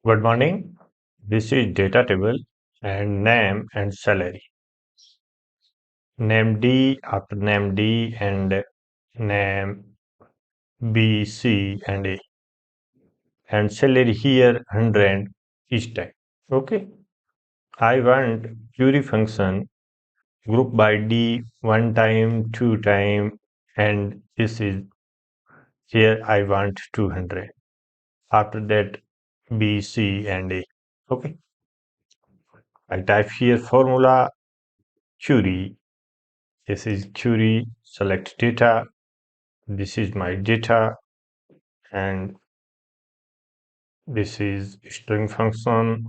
Good morning. This is data table and name and salary. Name D after name D and name B, C and A. And salary here 100 each time. Okay. I want query function group by D one time, two time, and this is here I want 200. After that B, C and A. Okay. I type here formula query. This is query, select data. This is my data, and this is string function.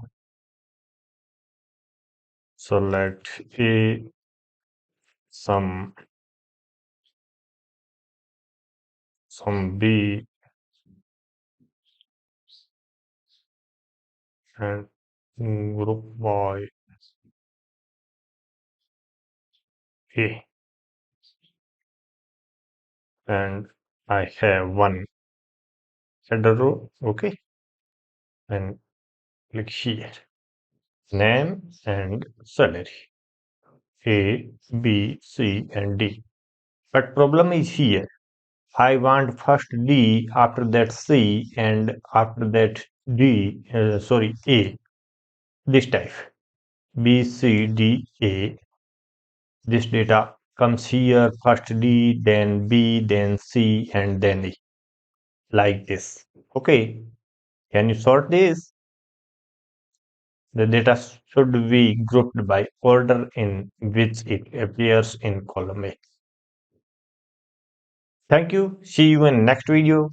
Select A, some B, and group by A. And I have one header row. Okay, and click here. Name and salary. A, B, C, and D. But problem is here. I want first D, after that C, and after that A, this type. B, C, D, A. This data comes here, first D, then B, then C, and then A, like this. Okay, can you sort this? The data should be grouped by order in which it appears in column A. Thank you. See you in next video.